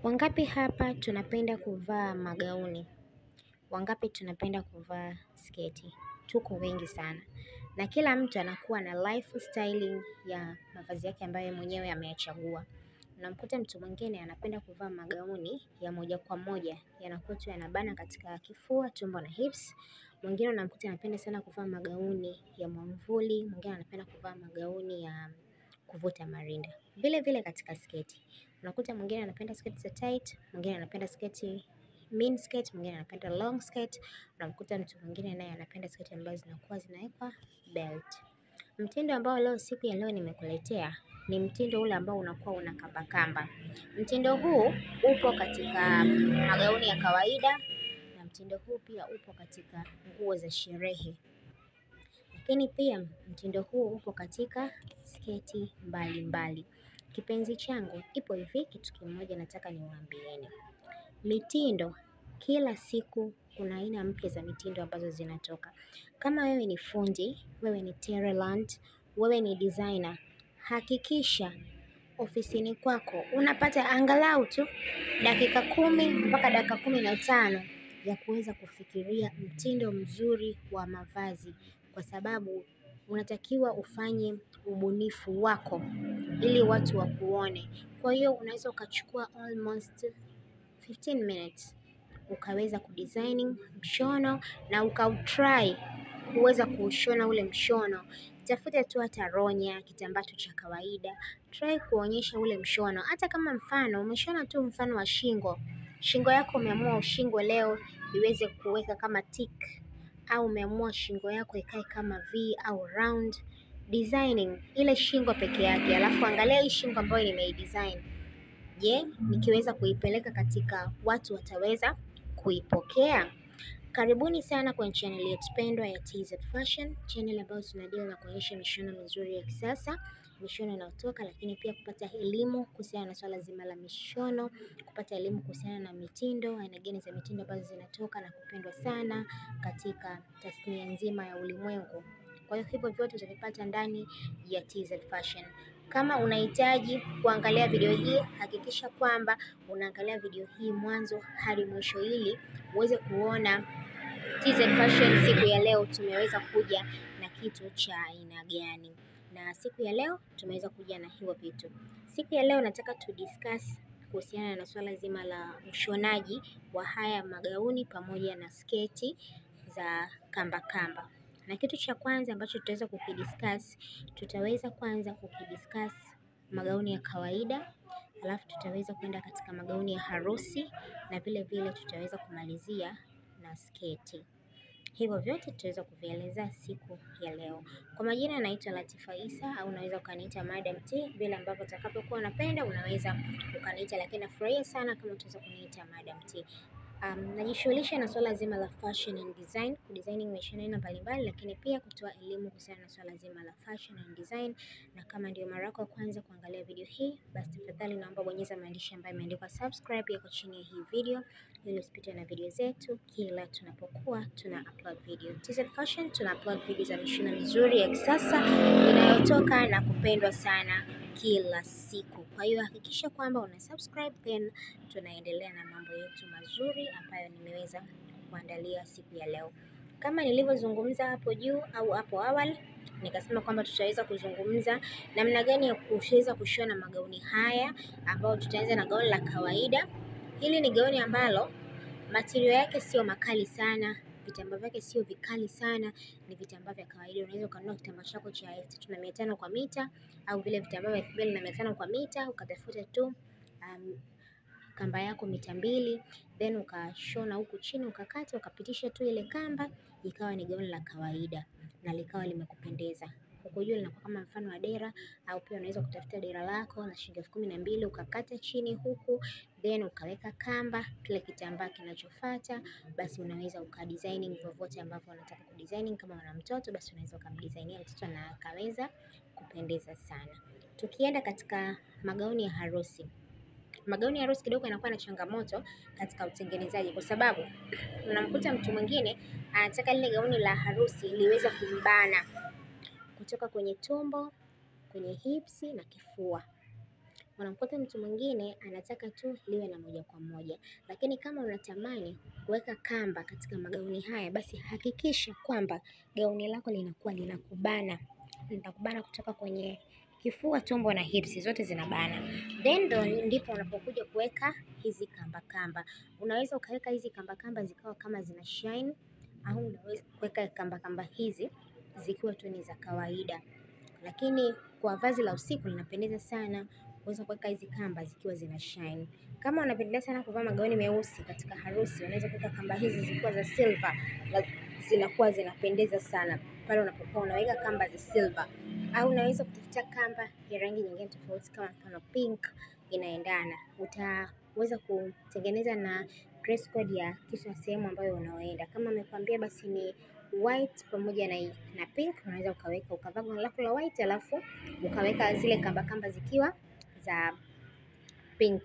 Wangapi hapa tunapenda kuvaa magauni? Wangapi tunapenda kuvaa sketi? Tuko wengi sana. Na kila mtu anakuwa na lifestyle ya mavazi yake ambayo mwenyewe ameyachagua. Unamkuta mtu mwingine anapenda kuvaa magauni ya moja kwa moja, yanakuwa tu yanabana katika kifua, tumbo na hips. Mwingine unamkuta anapenda sana kuvaa magauni ya mwamvuli, mwingine anapenda kuvaa magauni ya kuvuta marinda. Vile vile katika sketi. Unakuta mwingine anapenda sketi za tight, mwingine anapenda sketi mini skirt, mwingine anapenda long skirt, unamkuta mtu mwingine naye anapenda sketi ambazo zinakuwa zinawekwa belt. Mtindo ambao leo siku ya leo nimekuletea ni mtindo ule ambao unakuwa una kamba kamba. Mtindo huu upo katika magauni ya kawaida na mtindo huu pia upo katika nguo za sherehe. Lakini pia mtindo huu upo katika sketi mbali mbali. Kipenzi changu, ipo hivi kitu kimoja nataka niwaambieni. Mitindo, kila siku kuna aina mpya za mitindo ambazo zinatoka. Kama wewe ni fundi, wewe ni talent, wewe ni designer, hakikisha ofisini kwako unapata angalau tu dakika 10 mpaka dakika 15 ya kuweza kufikiria mtindo mzuri wa mavazi, kwa sababu unatakiwa ufanye ubunifu wako ili watu wakuone. Kwa hiyo unaweza ukachukua almost 15 minutes ukaweza kudesigning mshono na ukautry kuweza kuushona ule mshono. Tafuta tu hata ronya, kitambaa tu cha kawaida, try kuonyesha ule mshono. Hata kama mfano umeshona tu mfano wa shingo yako umeamua ushingo leo iweze kuweka kama tick, au umeamua shingo yako ikae kama V au round, designing ile shingo peke yake, alafu angalia hii shingo ambayo nimeidesign. Je, nikiweza kuipeleka katika watu wataweza kuipokea? Karibuni sana kwenye channel yetu pendwa ya TZ Fashion, channel ambayo tunadeal na kuonyesha mishono mizuri ya kisasa, mishono inayotoka, lakini pia kupata elimu kuhusiana na swala zima la mishono, kupata elimu kuhusiana na mitindo, aina gani za mitindo ambazo zinatoka na kupendwa sana katika tasnia nzima ya ulimwengu. Kwa hiyo hivyo vyote utavipata ndani ya TZ Fashion. Kama unahitaji kuangalia video hii, hakikisha kwamba unaangalia video hii mwanzo hadi mwisho ili uweze kuona TZ Fashion siku ya leo tumeweza kuja na kitu cha aina gani. Na siku ya leo tumeweza kuja na hiyo vitu. Siku ya leo nataka discuss kuhusiana na swala zima la ushonaji wa haya magauni pamoja na sketi za kamba kamba. Na kitu cha kwanza ambacho tutaweza kwanza kukidiscuss magauni ya kawaida, alafu tutaweza kwenda katika magauni ya harusi, na vile vile tutaweza kumalizia na sketi. Hivyo vyote tutaweza kuvieleza siku ya leo. Kwa majina naitwa Latifa Isa, au unaweza ukaniita Madam T, vile ambavyo utakapokuwa unapenda unaweza ukaniita, lakini nafurahia sana kama utaweza kuniita Madam T. Najishughulisha na swala zima la fashion and design, kudesigning mishono aina mbalimbali, lakini pia kutoa elimu kuhusiana na swala zima la fashion and design. Na kama ndio mara yako ya kwanza kuangalia video hii, basi tafadhali naomba bonyeza maandishi ambayo yameandikwa subscribe yako chini ya hii video ili usipitwe na video zetu kila tunapokuwa tuna upload video. TZ Fashion tuna upload video za mishono mizuri ya kisasa inayotoka na kupendwa sana kila siku. Kwa hiyo hakikisha kwamba una subscribe, then tunaendelea na mambo yetu mazuri ambayo nimeweza kuandalia siku ya leo. Kama nilivyozungumza hapo juu au hapo awali, nikasema kwamba tutaweza kuzungumza namna gani ya kuweza kushona magauni haya, ambao tutaanza na gauni la kawaida. Hili ni gauni ambalo material yake sio makali sana, vitambaa vyake sio vikali sana, ni vitambaa vya kawaida. Unaweza ukanunua kitambaa chako cha 3500 kwa mita, au vile vitambaa vya 2500 kwa mita, ukatafuta tu kamba yako mita 2, then ukashona huku chini, ukakata, ukapitisha tu ile kamba, ikawa ni gauni la kawaida na likawa limekupendeza. Huko juu linakuwa kama mfano wa dera, au pia unaweza kutafuta dera lako la shilingi 12,000 ukakata chini huku, then ukaweka kamba, kile kitambaa kinachofuata, basi unaweza ukadesigning vyovyote ambavyo unataka kudesigning. Kama una mtoto basi unaweza ukamdesignia mtoto na akaweza kupendeza sana. Tukienda katika magauni ya harusi. Magauni ya harusi kidogo yanakuwa na changamoto katika utengenezaji, kwa sababu unamkuta mtu mwingine anataka lile gauni la harusi liweze kumbana kutoka kwenye tumbo, kwenye hipsi na kifua. Unamkuta mtu mwingine anataka tu liwe na moja kwa moja, lakini kama unatamani kuweka kamba katika magauni haya, basi hakikisha kwamba gauni lako linakuwa linakubana kutoka kwenye kifua, tumbo na hips, zote zinabana. Then ndipo unapokuja kuweka hizi kamba. Unaweza ukaweka hizi kamba zikawa kama zina shine, au unaweza kuweka kamba hizi zikiwa tu ni za kawaida. Lakini kwa vazi la usiku linapendeza sana kuweza kuweka hizi kamba zikiwa zina shine. Kama unapendelea sana kuvaa magauni meusi katika harusi, unaweza kuweka kamba hizi zikiwa za silver, na zinakuwa zinapendeza sana pale unapokuwa unaweka kamba za silver. Au unaweza kutafuta kamba ya rangi nyingine tofauti kama mfano pink, inaendana. Utaweza kutengeneza na dress code ya kisha sehemu ambayo unaoenda. Kama amekwambia basi ni white pamoja na pink, unaweza ukavaa gauni lako la white, alafu ukaweka zile kamba zikiwa za pink.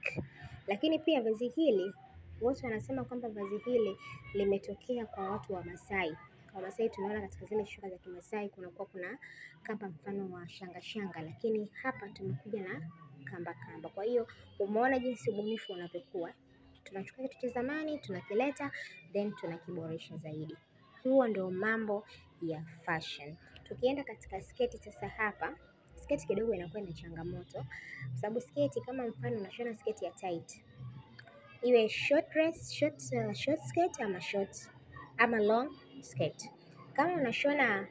Lakini pia vazi hili, watu wanasema kwamba vazi hili limetokea kwa watu wa Masai. Kwa Masai tunaona katika zile shuka za Kimasai kuna kamba mfano wa shanga, lakini hapa tumekuja na kamba. Kwa hiyo umeona jinsi ubunifu unavyokuwa. Tunachukua kitu cha zamani, tunakileta, then tunakiboresha zaidi. Huo ndio mambo ya fashion. Tukienda katika sketi sasa, hapa sketi kidogo inakuwa na changamoto, kwa sababu sketi kama mfano unashona sketi ya tight, iwe short skirt ama long skirt. Kama unashona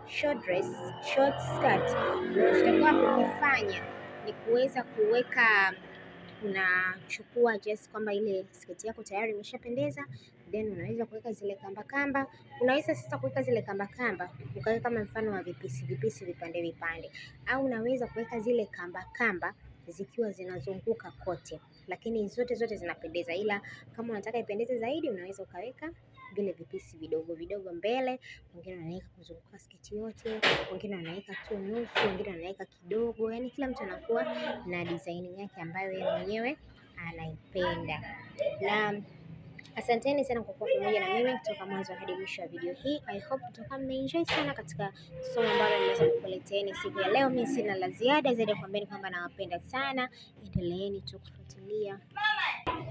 short skirt, unachotakiwa kukifanya ni kuweza kuweka, unachukua just kwamba ile sketi yako tayari imeshapendeza, then unaweza kuweka zile kamba. Unaweza sasa kuweka zile kamba ukaweka kama mfano wa vipisi vipande, au unaweza kuweka zile kamba zikiwa zinazunguka kote, lakini zote zinapendeza. Ila kama unataka ipendeze zaidi, unaweza ukaweka vile vipisi vidogo mbele, wengine wanaweka kuzunguka sketi yote, wengine wanaweka tu nusu, wengine wanaweka kidogo. Yaani kila mtu anakuwa na design yake ambayo yeye mwenyewe anaipenda. Na asanteni sana kwa kuwa pamoja na mimi kutoka mwanzo hadi mwisho wa video hii. I hope mtakuwa mmeenjoy sana katika somo ambalo nimeweza kukuleteeni siku ya leo. Mimi sina la ziada zaidi ya kuambieni kwamba nawapenda sana. Endeleeni tu kufuatilia.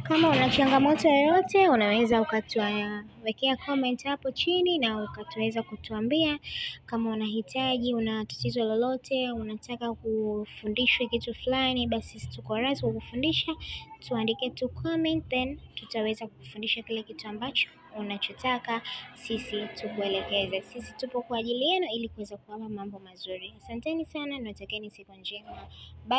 Kama una changamoto yoyote, unaweza ukatuwekea comment hapo chini na ukatuweza kutuambia. Kama unahitaji, una tatizo lolote, unataka kufundishwa kitu fulani, basi tuko radhi kukufundisha. Tuandike tu comment, then tutaweza kukufundisha kile kitu ambacho unachotaka sisi tukuelekeze. Sisi tupo kwa ajili yenu ili kuweza kuwapa mambo mazuri. Asanteni sana, natakieni siku njema. Bye.